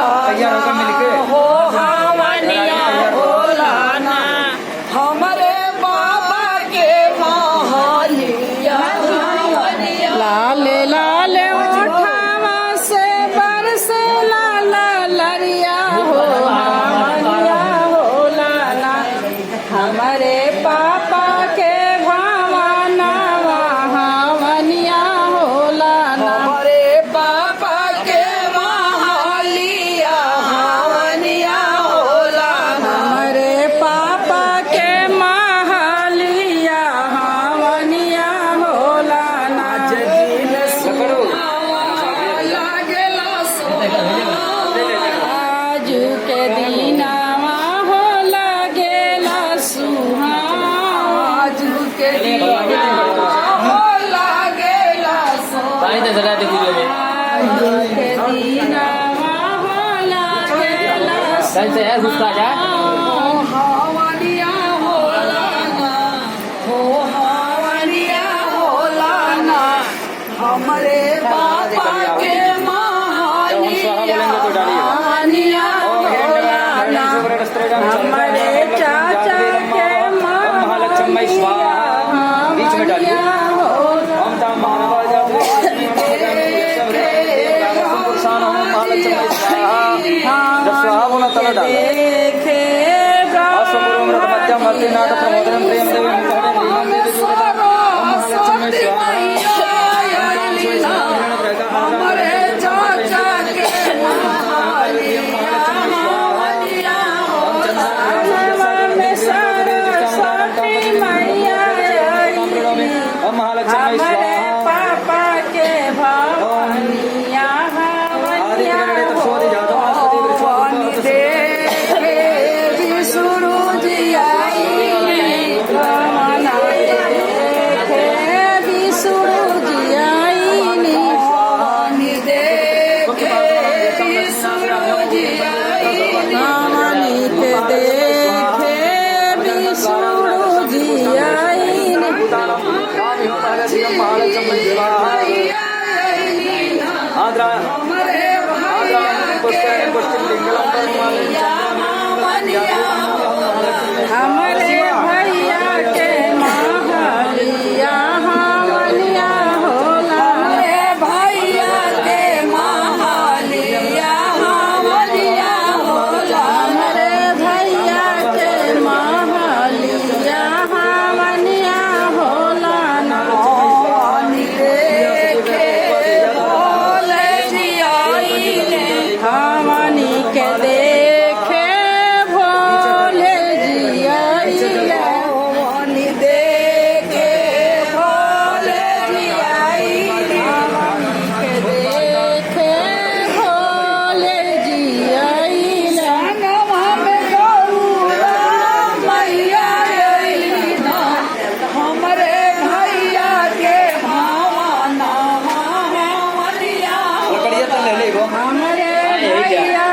तैयार होकर मिलके हो हावनिया होलाना हमारे बाबा के महलिया लाल लाल ओठावा से बरसे लाल लरिया हो हावनिया होलाना हमारे पापा के भावना हावनिया होलाना हमारे पापा के महलिया हावनिया होलाना हमारे पापा के महलिया हावनिया होलाना लागेला आज के दीनावा हो लागेला सुहाज के दीनावा हो लागेला पानी तो जला दे वीडियो में आज के दीनावा हो लागेला कल से है गुस्सा जा हावनिया होलाना हो हावनिया होलाना हमारे बाबा के महलिया हावनिया होलाना हमारे चाचा के महालक्ष्मी स्वाहा बीच में डालिए ओम ताम महाराजा महालक्ष्मी स्वाहा जब स्वाहा बोला तब डालो मध्यम नाट प्रमोदन प्रेम देवी हमारे चाचा के महलिया में सरस्वती मैया महालक्ष्मी हमारे पापा के भवनिया हवनिया सूरज आई रमना देखे सूरज आई देखे सूरज आई रामनी के देखे सूरज आई आद्रा हमारे भैया के हमारे भैया के महलिया हावनिया होला हमारे भैया के महलिया हावनिया होला हमारे भैया के महलिया हावनिया होला नानी देखे बोले जियाई ने हावनी के देखे भोले जियाई हावनी देखे भोले जियाई हावनी के देखे भोले जियाई संगमा में गौरा मैया अइना हमरे भैया के भावना हावनिया तो ले ले वो हमारे भैया